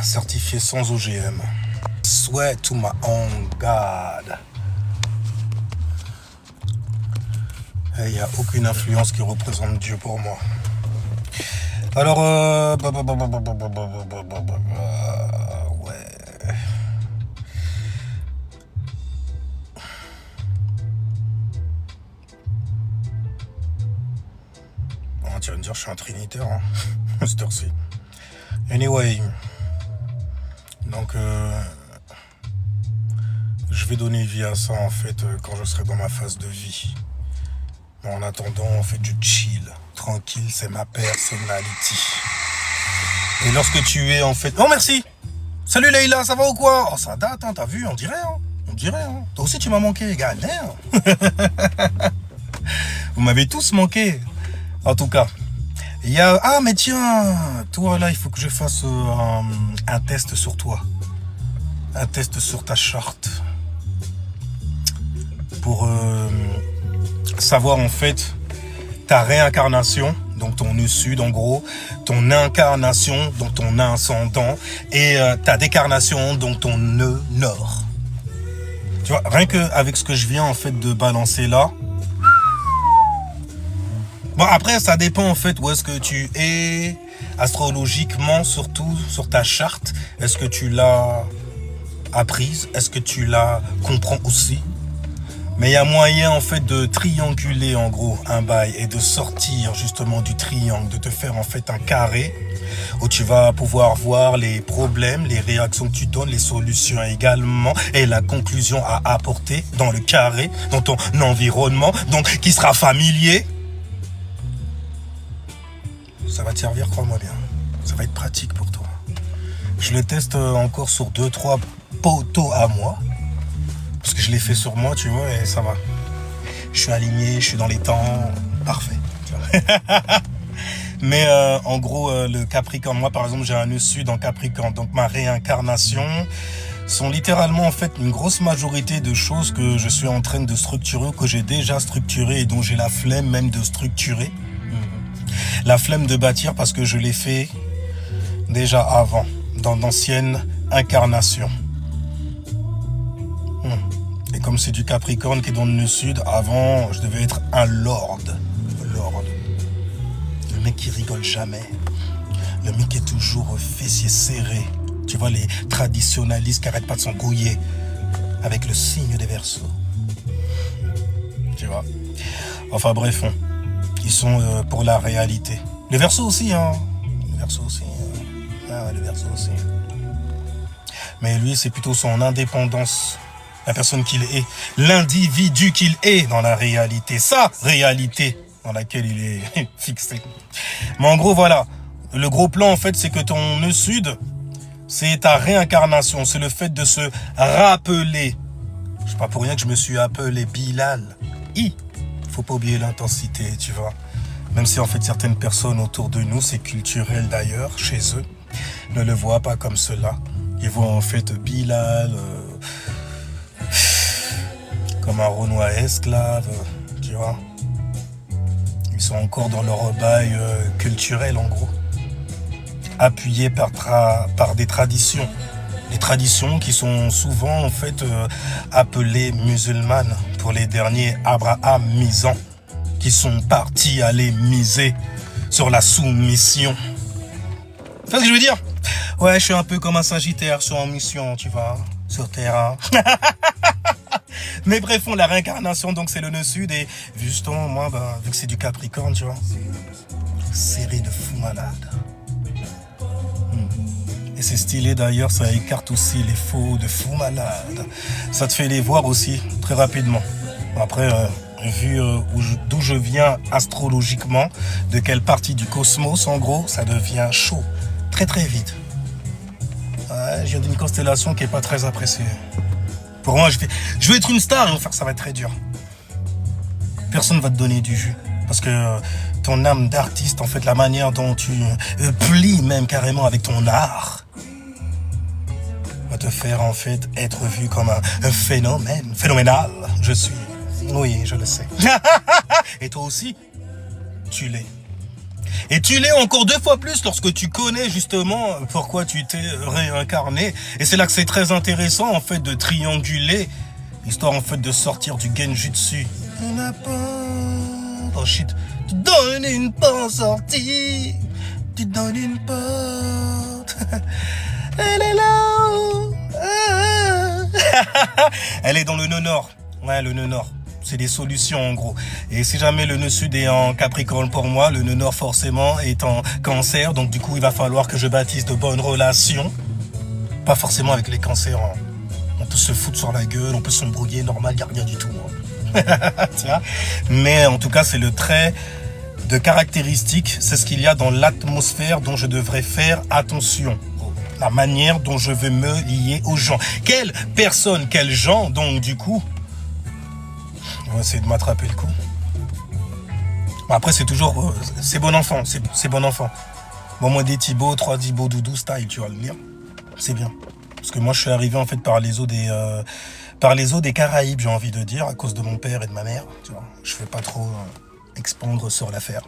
certifié sans OGM. Swear to my own God. Il n'y a aucune influence qui représente Dieu pour moi. Alors, ouais. Oh, tu vas me dire, je suis un trinitaire, hein, cette heure-ci. Anyway, donc, je vais donner vie à ça, en fait, quand je serai dans ma phase de vie. Mais en attendant, on fait du chill. Tranquille, c'est ma personnalité. Et lorsque tu es, en fait... Oh, merci. Salut, Leïla, ça va ou quoi? Oh, ça date, hein, t'as vu, on dirait, hein. On dirait, hein. Toi aussi, tu m'as manqué, gars. Vous m'avez tous manqué. En tout cas, il y a... Ah, mais tiens, toi, là, il faut que je fasse un test sur toi. Un test sur ta charte. Pour savoir, en fait, ta réincarnation, donc ton nœud sud, en gros, ton incarnation, donc ton ascendant, et ta décarnation, donc ton nœud nord. Tu vois, rien qu'avec ce que je viens, en fait, de balancer là. Bon, après, ça dépend, en fait, où est-ce que tu es, astrologiquement, surtout, sur ta charte. Est-ce que tu l'as apprise? Est-ce que tu la comprends aussi? Mais il y a moyen, en fait, de trianguler, en gros, un bail et de sortir, justement, du triangle, de te faire, en fait, un carré où tu vas pouvoir voir les problèmes, les réactions que tu donnes, les solutions également et la conclusion à apporter dans le carré, dans ton environnement, donc qui sera familier. Ça va te servir, crois-moi bien. Ça va être pratique pour toi. Je le teste encore sur 2-3 poteaux à moi. Parce que je l'ai fait sur moi, tu vois, et ça va. Je suis aligné, je suis dans les temps. Parfait. Mais en gros, le Capricorne, moi par exemple, j'ai un nœud sud en Capricorne. Donc ma réincarnation sont littéralement en fait une grosse majorité de choses que je suis en train de structurer, que j'ai déjà structuré et dont j'ai la flemme même de structurer. La flemme de bâtir parce que je l'ai fait déjà avant, dans d'anciennes incarnations. Et comme c'est du Capricorne qui est dans le nœud sud, avant, je devais être un lord. Lord. Le mec qui rigole jamais. Le mec qui est toujours fessier serré. Tu vois, les traditionalistes qui n'arrêtent pas de s'engouiller avec le signe des Verseaux. Tu vois. Enfin bref, ils sont pour la réalité. Les Verseaux aussi, hein. Les Verseaux aussi. Ah ouais, les Verseaux aussi. Mais lui, c'est plutôt son indépendance. La personne qu'il est, l'individu qu'il est dans la réalité, sa réalité dans laquelle il est fixé. Mais en gros, voilà, le gros plan en fait, c'est que ton nœud sud, c'est ta réincarnation, c'est le fait de se rappeler. C'est pas pour rien que je me suis appelé Bilal. Faut pas oublier l'intensité, tu vois. Même si en fait certaines personnes autour de nous, c'est culturel d'ailleurs, chez eux, ne le voient pas comme cela. Ils voient en fait Bilal... comme un Renoir esclave, tu vois. Ils sont encore dans leur bail culturel, en gros. Appuyés par des traditions. Des traditions qui sont souvent, en fait, appelées musulmanes pour les derniers abrahamisants qui sont partis aller miser sur la soumission. Tu vois ce que je veux dire? Ouais, je suis un peu comme un Sagittaire, je suis en mission, tu vois, sur terrain. Mais bref, la réincarnation, donc c'est le nœud sud. Et justement, moi, vu que c'est du Capricorne, tu vois, série de fous malades. Et c'est stylé d'ailleurs, ça écarte aussi les faux de fous malades. Ça te fait les voir aussi très rapidement. Après, vu d'où je viens astrologiquement, de quelle partie du cosmos, en gros, ça devient chaud. Très très vite. Ouais, je viens d'une constellation qui n'est pas très appréciée. Pour moi, je veux être une star et en faire, ça va être très dur. Personne ne va te donner du jus. Parce que ton âme d'artiste, en fait, la manière dont tu plies même carrément avec ton art, va te faire, en fait, être vu comme un phénomène. Phénoménal, je suis. Oui, je le sais. Et toi aussi, tu l'es. Et tu l'es encore 2 fois plus lorsque tu connais justement pourquoi tu t'es réincarné. Et c'est là que c'est très intéressant en fait de trianguler, histoire en fait de sortir du genjutsu. Oh shit. Tu donnes une porte sortie. Tu donnes une porte. Elle est là-haut. Elle est dans le nœud nord. Ouais, le nœud nord. C'est des solutions en gros. Et si jamais le nœud sud est en Capricorne pour moi, le nœud nord forcément est en Cancer. Donc du coup, il va falloir que je bâtisse de bonnes relations. Pas forcément avec les cancers. Hein. On peut se foutre sur la gueule, on peut s'embrouiller, normal, il n'y a rien du tout. Hein. Tu vois. Mais en tout cas, c'est le trait de caractéristique. C'est ce qu'il y a dans l'atmosphère dont je devrais faire attention. La manière dont je veux me lier aux gens. Quelle personne, quel genre, donc du coup. On va essayer de m'attraper le coup. Après, c'est toujours... c'est bon enfant, c'est bon enfant. Bon, moi, des Thibaut, 3 Thibaut, Doudou, style, tu vas le lire. C'est bien. Parce que moi, je suis arrivé, en fait, par les eaux des Caraïbes, j'ai envie de dire, à cause de mon père et de ma mère. Tu vois, je ne fais pas trop expandre sur l'affaire.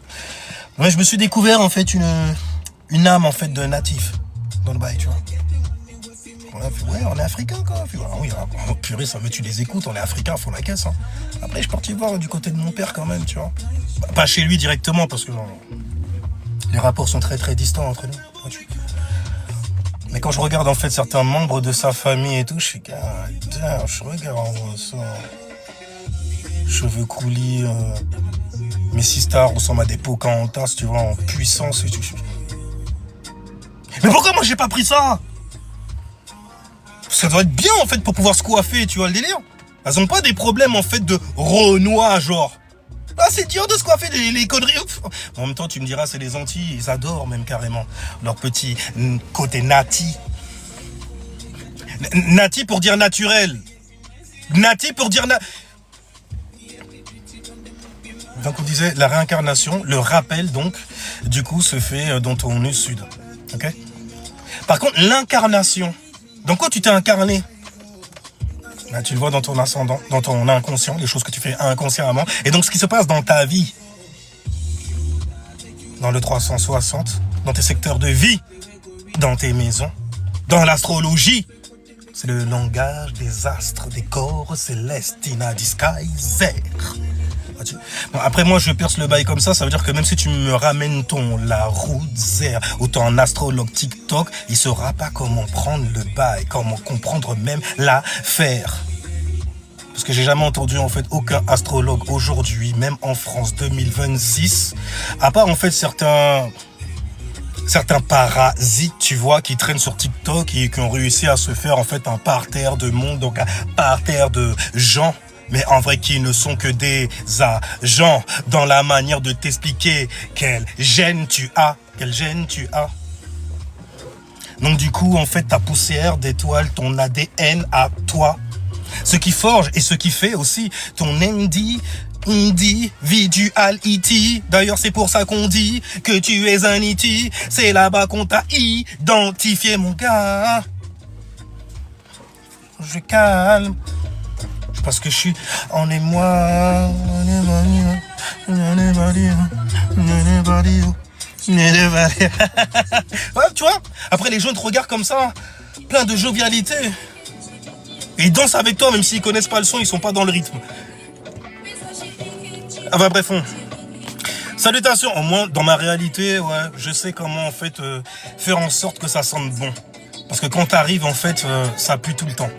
Ouais, je me suis découvert, en fait, une âme, en fait, de natif dans le bail, tu vois. Ouais, on est africain quoi. Ah oui, oh, purée, ça me tu les écoutes, on est africain, faut la caisse. Hein. Après, je suis parti voir du côté de mon père quand même, tu vois. Bah, pas chez lui directement, parce que les rapports sont très très distants entre nous. Mais quand je regarde en fait certains membres de sa famille et tout, je suis je regarde ça. Cheveux coulis, mes sisters ressemblent à des Pocahontas, tu vois, en puissance et tout. Mais pourquoi moi j'ai pas pris ça? Ça doit être bien en fait pour pouvoir se coiffer, tu vois le délire. Elles ont pas des problèmes en fait de Renoir genre. Ah c'est dur de se coiffer les conneries. En même temps tu me diras c'est les Antilles, ils adorent même carrément leur petit côté nati. Nati pour dire naturel. Nati pour dire donc on disait la réincarnation, le rappel donc du coup se fait dans ton nœud sud. Ok. Par contre l'incarnation. Dans quoi tu t'es incarné? Là, tu le vois dans ton ascendant, dans ton inconscient, les choses que tu fais inconsciemment. Et donc, ce qui se passe dans ta vie, dans le 360, dans tes secteurs de vie, dans tes maisons, dans l'astrologie, c'est le langage des astres, des corps célestes, Tina Disguiser. Bon, après moi je perce le bail comme ça veut dire que même si tu me ramènes ton la route zère ou ton astrologue TikTok, il saura pas comment prendre le bail, comment comprendre même l'affaire. Parce que j'ai jamais entendu en fait aucun astrologue aujourd'hui, même en France 2026, à part en fait certains parasites, tu vois, qui traînent sur TikTok et qui ont réussi à se faire en fait un parterre de monde, donc un parterre de gens. Mais en vrai, qui ne sont que des agents dans la manière de t'expliquer quel gène tu as. Donc du coup, en fait, ta poussière d'étoile, ton ADN à toi. Ce qui forge et ce qui fait aussi ton individuality. D'ailleurs, c'est pour ça qu'on dit que tu es un iti. C'est là-bas qu'on t'a identifié, mon gars. Je calme. Parce que je suis, on est moi, ouais, tu vois, après les gens te regardent comme ça, plein de jovialité. Et ils dansent avec toi, même s'ils connaissent pas le son, ils sont pas dans le rythme. Ah bah bref, salutations, au moins dans ma réalité, ouais, je sais comment en fait faire en sorte que ça sente bon. Parce que quand t'arrives, en fait, ça pue tout le temps,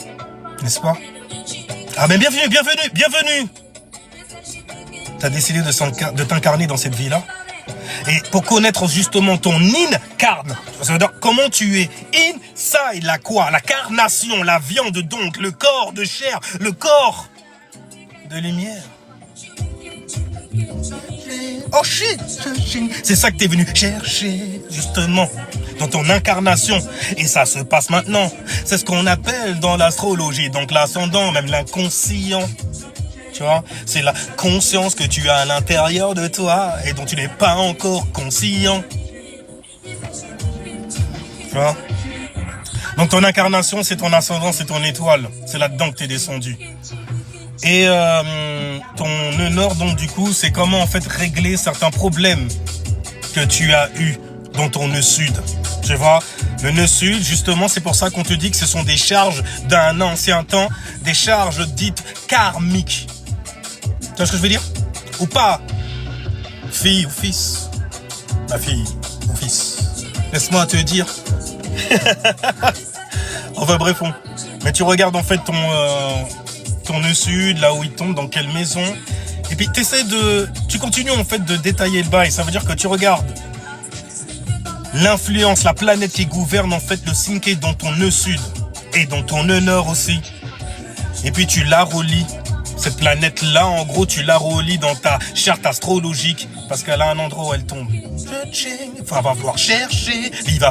n'est-ce pas? Ah mais bienvenue. T'as décidé de t'incarner dans cette vie-là. Et pour connaître justement ton incarne, ça veut dire comment tu es inside la quoi, la carnation, la viande donc, le corps de chair, le corps de lumière. Oh shit, c'est ça que t'es venu chercher justement dans ton incarnation. Et ça se passe maintenant. C'est ce qu'on appelle dans l'astrologie, donc l'ascendant, même l'inconscient. Tu vois, c'est la conscience que tu as à l'intérieur de toi et dont tu n'es pas encore conscient. Tu vois? Donc ton incarnation, c'est ton ascendant, c'est ton étoile. C'est là-dedans que tu es descendu. Et ton nœud nord, donc du coup, c'est comment en fait régler certains problèmes. que tu as eu dans ton nœud sud. Tu vois, le nœud sud, justement, c'est pour ça qu'on te dit que ce sont des charges d'un ancien temps, des charges dites karmiques. Tu vois ce que je veux dire? Ou pas? Fille ou fils? Ma fille ou fils? Laisse-moi te dire. Enfin bref, mais tu regardes en fait ton nœud sud, là où il tombe, dans quelle maison. Et puis tu continues en fait de détailler le bail. Ça veut dire que tu regardes l'influence, la planète qui gouverne en fait le signe qui est dans ton nœud sud et dans ton nœud nord aussi. Et puis tu la relis. Cette planète-là, en gros, tu la relis dans ta charte astrologique parce qu'elle a un endroit où elle tombe. Il va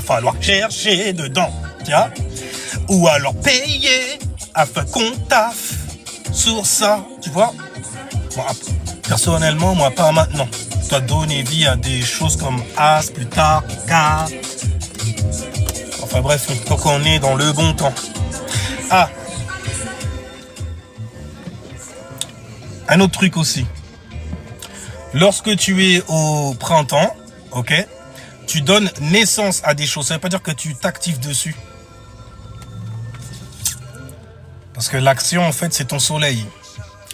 falloir chercher dedans, tiens. Ou alors payer afin qu'on taffe sur ça, tu vois. Bon, personnellement, moi, pas maintenant. Tu as donné vie à des choses comme As, plus tard, K. Enfin bref, tant qu'on est dans le bon temps. Ah, un autre truc aussi. Lorsque tu es au printemps, ok, tu donnes naissance à des choses. Ça ne veut pas dire que tu t'actives dessus. Parce que l'action, en fait, c'est ton soleil.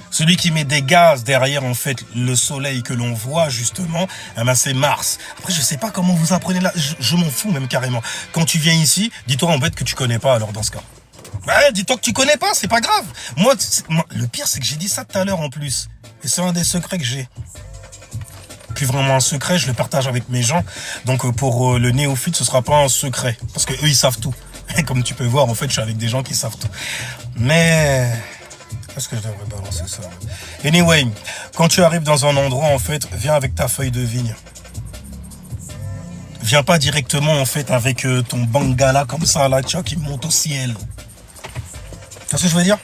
Celui qui met des gaz derrière, en fait, le soleil que l'on voit, justement, eh ben, c'est Mars. Après, je sais pas comment vous apprenez là. Je m'en fous même carrément. Quand tu viens ici, dis-toi en fait que tu connais pas, alors, dans ce cas. Ouais, dis-toi que tu connais pas, c'est pas grave. Moi, le pire, c'est que j'ai dit ça tout à l'heure en plus. Et c'est un des secrets que j'ai. Plus vraiment un secret, je le partage avec mes gens. Donc pour le néophyte, ce sera pas un secret. Parce que eux, ils savent tout. Et comme tu peux voir, en fait, je suis avec des gens qui savent tout. Mais est-ce que je devrais balancer ça? Anyway, quand tu arrives dans un endroit, en fait, viens avec ta feuille de vigne. Viens pas directement, en fait, avec ton bangala comme ça, là, tu vois, qui monte au ciel. Tu vois ce que je veux dire?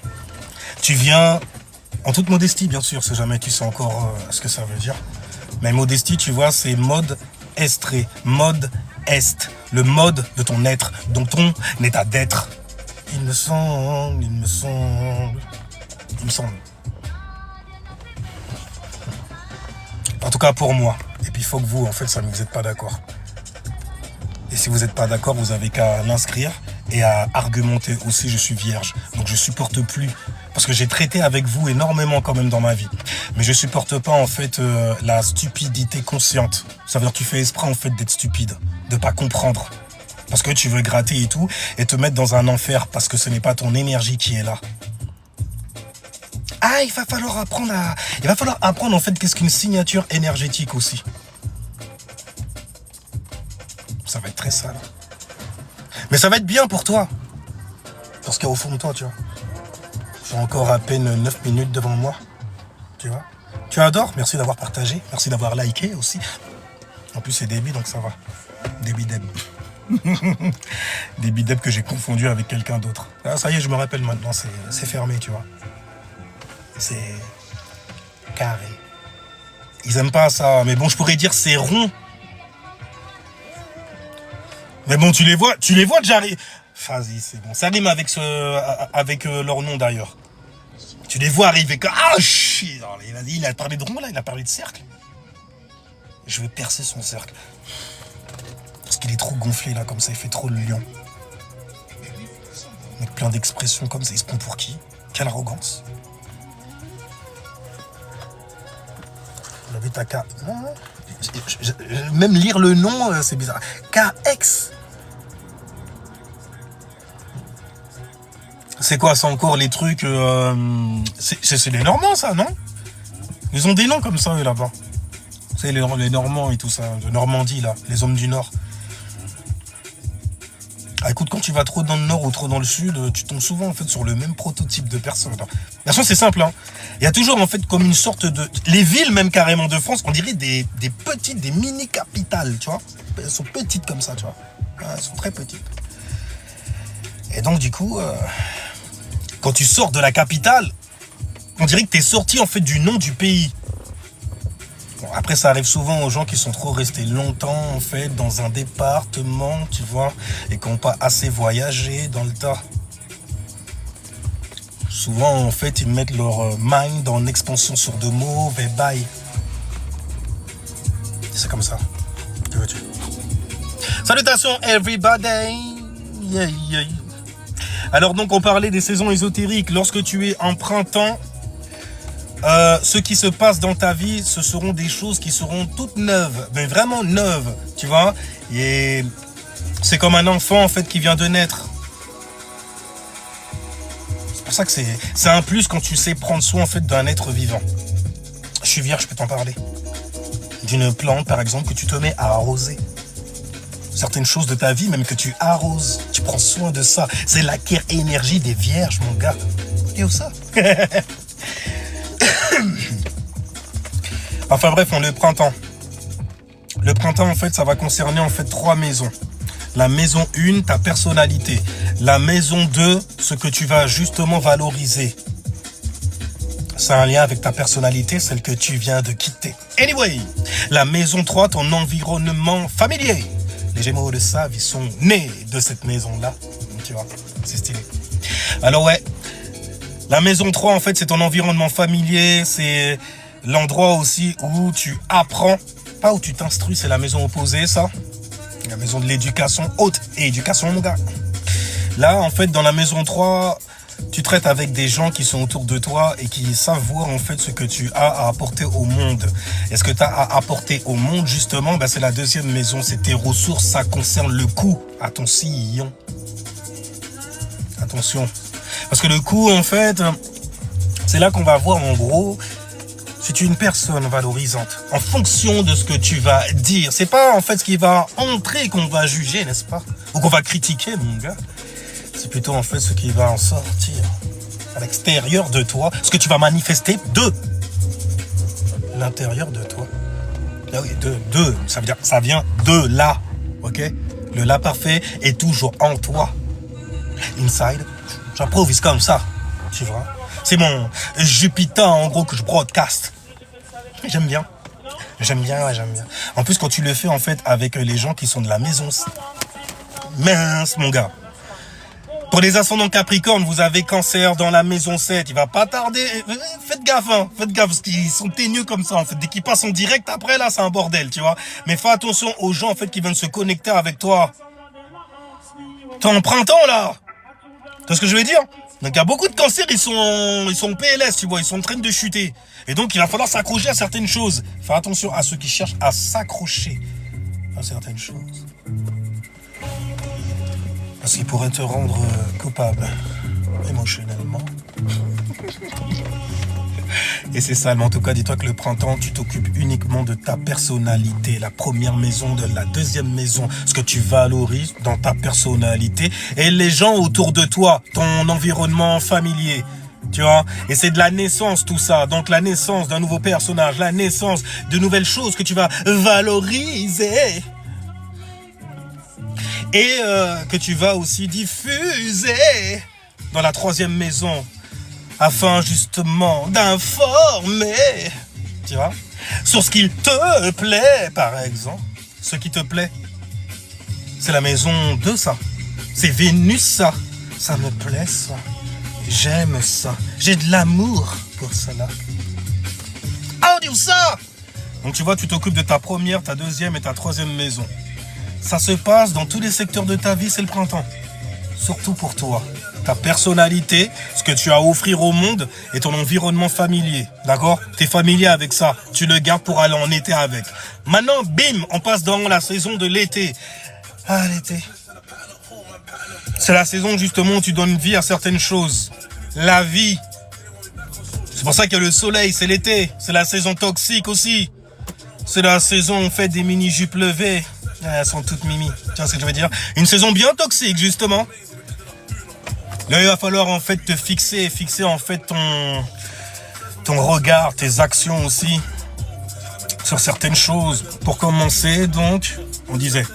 Tu viens, en toute modestie, bien sûr, si jamais tu sais encore ce que ça veut dire. Mais modestie, tu vois, c'est mode estré, mode est, le mode de ton être, dont ton état d'être. Il me semble. En tout cas pour moi. Et puis il faut que vous, en fait, ça, vous n'êtes pas d'accord. Et si vous n'êtes pas d'accord, vous avez qu'à l'inscrire et à argumenter aussi. Je suis vierge, donc je supporte plus. Parce que j'ai traité avec vous énormément quand même dans ma vie. Mais je supporte pas en fait la stupidité consciente. Ça veut dire que tu fais exprès en fait d'être stupide, de pas comprendre. Parce que tu veux gratter et tout, et te mettre dans un enfer parce que ce n'est pas ton énergie qui est là. Ah, il va falloir apprendre en fait qu'est-ce qu'une signature énergétique aussi. Ça va être très sale. Mais ça va être bien pour toi. Parce qu'au fond de toi, tu vois. J'ai encore à peine 9 minutes devant moi. Tu vois. Tu adores. Merci d'avoir partagé. Merci d'avoir liké aussi. En plus, c'est Déby, donc ça va. Déby Deb. Déby Deb que j'ai confondu avec quelqu'un d'autre. Ah, ça y est, je me rappelle maintenant. C'est fermé, tu vois. C'est carré. Ils aiment pas ça. Mais bon, je pourrais dire c'est rond. Mais bon, tu les vois déjà. Vas-y, c'est bon. Ça rime avec leur nom d'ailleurs. Tu les vois arriver comme... Ah, shit. Il a parlé de rond là, il a parlé de cercle. Je veux percer son cercle. Parce qu'il est trop gonflé là, comme ça, il fait trop le lion. Avec plein d'expressions comme ça, il se prend pour qui? Quelle arrogance. Vous avez ta K... Même lire le nom, c'est bizarre. KX. C'est quoi, c'est encore les trucs... C'est les Normands, ça, non? Ils ont des noms comme ça, eux, là-bas. C'est les Normands et tout ça, de Normandie, là, les hommes du Nord. Ah, écoute, quand tu vas trop dans le Nord ou trop dans le Sud, tu tombes souvent, en fait, sur le même prototype de personne. De toute façon, c'est simple, hein. Il y a toujours, en fait, comme une sorte de... Les villes, même, carrément, de France, on dirait des petites, des mini-capitales, tu vois. Elles sont petites comme ça, tu vois. Elles sont très petites. Et donc, du coup... Quand tu sors de la capitale, on dirait que tu es sorti en fait du nom du pays. Bon, après, ça arrive souvent aux gens qui sont trop restés longtemps en fait dans un département, tu vois, et qui n'ont pas assez voyagé dans le tas. Souvent, en fait, ils mettent leur mind en expansion sur de mauvais bails. C'est comme ça. Salutations everybody. Yeah, yeah. Alors donc on parlait des saisons ésotériques. Lorsque tu es en printemps, ce qui se passe dans ta vie, ce seront des choses qui seront toutes neuves, mais vraiment neuves, tu vois. Et c'est comme un enfant en fait qui vient de naître. C'est pour ça que c'est un plus quand tu sais prendre soin en fait d'un être vivant. Je suis vierge, je peux t'en parler. D'une plante par exemple que tu te mets à arroser. Certaines choses de ta vie même que tu arroses, tu prends soin de ça. C'est la énergie des vierges mon gars. Et où ça? Enfin bref, le printemps. Le printemps en fait ça va concerner en fait 3 maisons. La maison 1, ta personnalité. La maison 2, ce que tu vas justement valoriser. C'est un lien avec ta personnalité, celle que tu viens de quitter. Anyway, la maison 3, ton environnement familier. Les Gémeaux le savent, ils sont nés de cette maison-là. Tu vois, c'est stylé. Alors ouais, la maison 3, en fait, c'est ton environnement familier. C'est l'endroit aussi où tu apprends. Pas où tu t'instruis, c'est la maison opposée, ça. La maison de l'éducation, haute éducation, mon gars. Là, en fait, dans la maison 3, tu traites avec des gens qui sont autour de toi et qui savent voir, en fait, ce que tu as à apporter au monde. Et ce que tu as à apporter au monde, justement, c'est la deuxième maison. C'est tes ressources, ça concerne le coût à ton sillon. Attention. Parce que le coût, en fait, c'est là qu'on va voir, en gros, si tu es une personne valorisante, en fonction de ce que tu vas dire. C'est pas en fait ce qui va entrer qu'on va juger, n'est-ce pas? Ou qu'on va critiquer, mon gars. C'est plutôt en fait ce qui va en sortir à l'extérieur de toi, ce que tu vas manifester de l'intérieur de toi. Ah oui, ça veut dire ça vient de là, ok? Le là parfait est toujours en toi. Inside, j'improvise comme ça, tu vois? C'est mon Jupiter, en gros, que je broadcast. J'aime bien. J'aime bien. En plus, quand tu le fais, en fait, avec les gens qui sont de la maison. Mince, mon gars. Pour les ascendants Capricorne, vous avez Cancer dans la maison 7. Il va pas tarder. Faites gaffe, parce qu'ils sont teigneux comme ça, en fait. Dès qu'ils passent en direct, après, là, c'est un bordel, tu vois. Mais fais attention aux gens, en fait, qui viennent se connecter avec toi. T'es en printemps, là. Tu vois ce que je veux dire? Donc il y a beaucoup de cancers, ils sont PLS, tu vois, ils sont en train de chuter. Et donc il va falloir s'accrocher à certaines choses. Faire attention à ceux qui cherchent à s'accrocher à certaines choses. Parce qu'ils pourraient te rendre coupable émotionnellement. Et c'est ça, mais en tout cas, dis-toi que le printemps, tu t'occupes uniquement de ta personnalité. La première maison, de la deuxième maison, ce que tu valorises dans ta personnalité. Et les gens autour de toi, ton environnement familier. Tu vois, et c'est de la naissance tout ça. Donc la naissance d'un nouveau personnage, la naissance de nouvelles choses que tu vas valoriser. Et que tu vas aussi diffuser dans la troisième maison. Afin justement d'informer, tu vois, sur ce qu'il te plaît, par exemple. Ce qui te plaît, c'est la maison 2, ça. C'est Vénus, ça. Ça me plaît, ça. J'aime ça. J'ai de l'amour pour cela. Ah, on dit ça. Donc tu vois, tu t'occupes de ta première, ta deuxième et ta troisième maison. Ça se passe dans tous les secteurs de ta vie, c'est le printemps. Surtout pour toi. Ta personnalité, ce que tu as à offrir au monde et ton environnement familier. D'accord? Tu es familier avec ça. Tu le gardes pour aller en été avec. Maintenant, bim, on passe dans la saison de l'été. Ah, l'été. C'est la saison justement où tu donnes vie à certaines choses. La vie. C'est pour ça que le soleil, c'est l'été. C'est la saison toxique aussi. C'est la saison où on fait des mini-jupes levées. Elles sont toutes mimi. Tu vois ce que je veux dire? Une saison bien toxique, justement. Là, il va falloir en fait te fixer en fait ton regard, tes actions aussi sur certaines choses. Pour commencer, donc, on disait,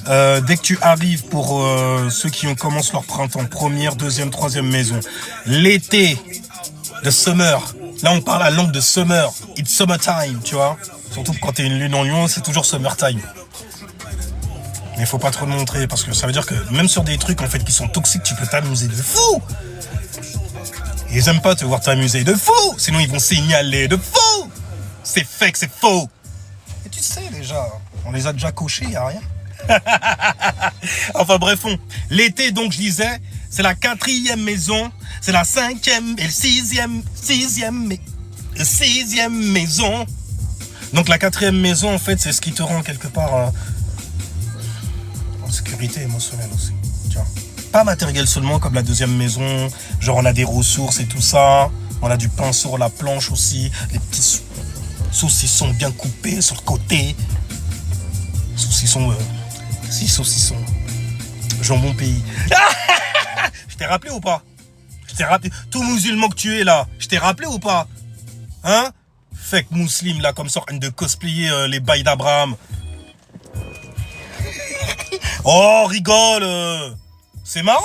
dès que tu arrives pour ceux qui commencent leur printemps, première, deuxième, troisième maison, l'été, le summer, là on parle la langue de summer, it's summertime, tu vois. Surtout quand t'es une lune en lion, c'est toujours summertime. Mais il faut pas trop le montrer parce que ça veut dire que même sur des trucs en fait qui sont toxiques, tu peux t'amuser de fou. Et ils aiment pas te voir t'amuser de fou, sinon ils vont signaler de fou. C'est fake, c'est faux. Et tu sais déjà, on les a déjà cochés, y a rien. Enfin bref, l'été, donc je disais, c'est la 4e maison, c'est la 5e et le 6e maison. Donc la 4e maison, en fait, c'est ce qui te rend quelque part en sécurité émotionnelle aussi. Tu vois. Pas matériel seulement comme la 2e maison, genre on a des ressources et tout ça, on a du pain sur la planche aussi, les petits saucissons bien coupés sur le côté, saucissons, jambon pays. Je t'ai rappelé ou pas? Je t'ai rappelé, tout musulman que tu es là, je t'ai rappelé ou pas? Hein? Fake musulman là, comme ça, en train de cosplayer les bails d'Abraham. Oh, rigole! C'est marrant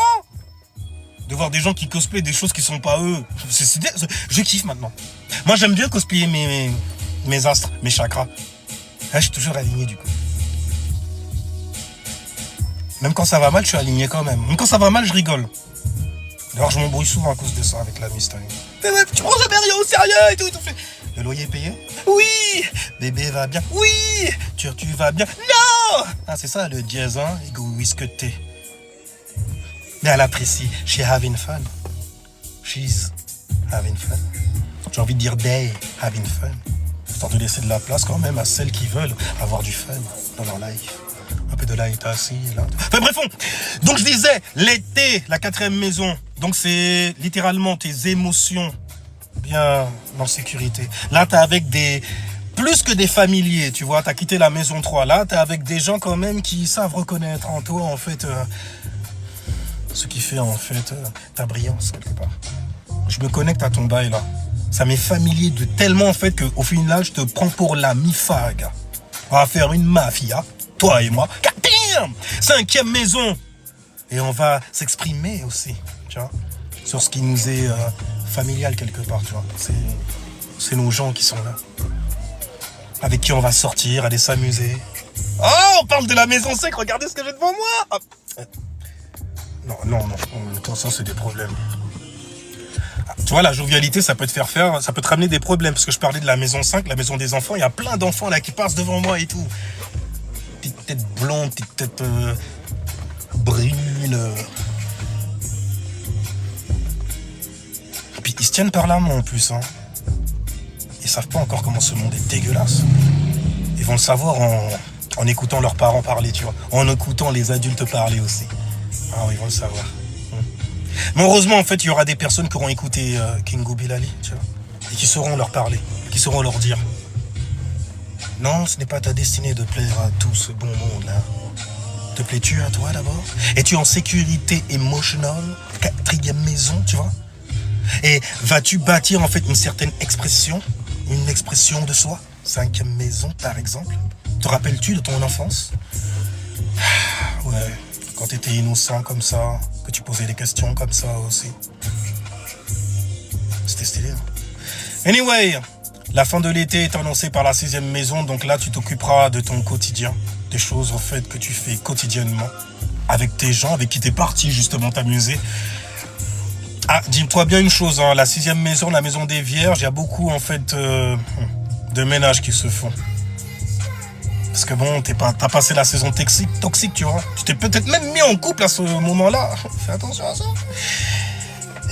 de voir des gens qui cosplayent des choses qui sont pas eux. Je kiffe maintenant. Moi, j'aime bien cosplayer mes astres, mes chakras. Là, je suis toujours aligné du coup. Même quand ça va mal, je suis aligné quand même. Même quand ça va mal, je rigole. D'ailleurs, je m'embrouille souvent à cause de ça avec la mystère. Tu prends jamais rien au sérieux et tout. Le loyer est payé? Oui. Bébé va bien? Oui. Tu vas bien? Non. Ah, c'est ça le dièse, hein, égoïste que t'es. Mais elle apprécie. She's having fun. She's having fun. J'ai envie de dire they having fun. Histoire de laisser de la place quand même à celles qui veulent avoir du fun dans leur life. Un peu de light assis, là. Enfin bref, donc je disais, l'été, la 4e maison. Donc c'est littéralement tes émotions bien en sécurité. Là, t'es avec plus que des familiers, tu vois. T'as quitté la maison 3. Là, t'es avec des gens quand même qui savent reconnaître en toi, en fait, ce qui fait, en fait, ta brillance, quelque part. Je me connecte à ton bail, là. Ça m'est familier de tellement, en fait, qu'au final, je te prends pour la mi-faga. On va faire une mafia, toi et moi. 5e maison. Et on va s'exprimer aussi, tu vois, sur ce qui nous est familial quelque part, tu vois. C'est nos gens qui sont là. Avec qui on va sortir, aller s'amuser. Oh, on parle de la maison 5, regardez ce que j'ai devant moi. Oh. Non, en même temps, ça, c'est des problèmes. Tu vois, la jovialité, ça peut ça peut te ramener des problèmes. Parce que je parlais de la maison 5, la maison des enfants. Il y a plein d'enfants là qui passent devant moi et tout. Petite tête blonde, petite tête brune. Et puis ils se tiennent par la main en plus. Hein. Ils savent pas encore comment ce monde est dégueulasse. Ils vont le savoir en écoutant leurs parents parler, tu vois. En écoutant les adultes parler aussi. Ah oui, ils vont le savoir. Mais heureusement, en fait, il y aura des personnes qui auront écouté Kingu Bilali, tu vois, et qui sauront leur parler, qui sauront leur dire non, ce n'est pas ta destinée de plaire à tout ce bon monde-là. Te plais-tu à toi d'abord? Es-tu en sécurité émotionnelle? 4e maison, tu vois? Et vas-tu bâtir en fait une certaine expression? Une expression de soi? 5e maison, par exemple. Te rappelles-tu de ton enfance? Ouais, quand tu étais innocent comme ça, que tu posais des questions comme ça aussi. C'était stylé. Hein? Anyway, la fin de l'été est annoncée par la 6e maison, donc là tu t'occuperas de ton quotidien, des choses en fait que tu fais quotidiennement, avec tes gens, avec qui t'es parti justement t'amuser. Ah, dis-toi bien une chose, hein, la 6e maison, la maison des vierges, il y a beaucoup en fait de ménages qui se font. Parce que bon, t'as passé la saison toxique, tu vois. Tu t'es peut-être même mis en couple à ce moment-là. Fais attention à ça.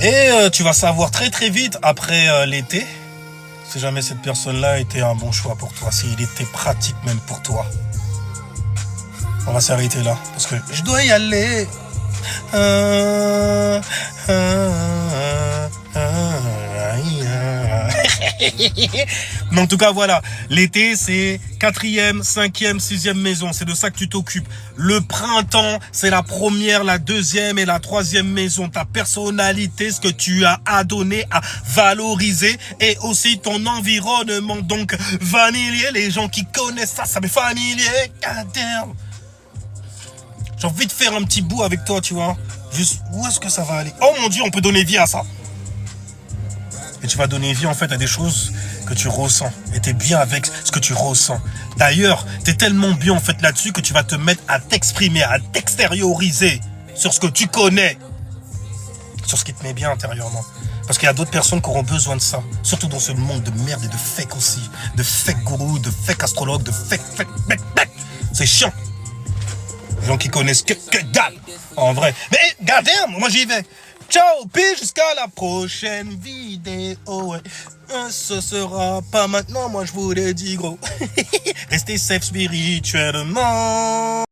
Et tu vas savoir très très vite après l'été, si jamais cette personne-là était un bon choix pour toi, s'il était pratique même pour toi. On va s'arrêter là, parce que je dois y aller. Mais en tout cas voilà, l'été c'est 4e, 5e, 6e maison, c'est de ça que tu t'occupes. Le printemps c'est la première, la 2e et la 3e maison, ta personnalité, ce que tu as à donner, à valoriser, et aussi ton environnement, donc familier, les gens qui connaissent ça, ça m'est familier. God damn. J'ai envie de faire un petit bout avec toi, tu vois. Juste, où est-ce que ça va aller? Oh mon Dieu, on peut donner vie à ça. Et tu vas donner vie en fait à des choses que tu ressens. Et tu es bien avec ce que tu ressens. D'ailleurs, tu es tellement bien en fait là-dessus que tu vas te mettre à t'exprimer, à t'extérioriser sur ce que tu connais. Sur ce qui te met bien intérieurement. Parce qu'il y a d'autres personnes qui auront besoin de ça. Surtout dans ce monde de merde et de fake aussi. De fake gourou, de fake astrologue, de fake. C'est chiant. gens qui connaissent que dalle, en vrai. Mais gardez, moi j'y vais. Ciao, puis jusqu'à la prochaine vidéo. Ouais. Ce sera pas maintenant, moi je vous le dis gros. Restez safe spirituellement.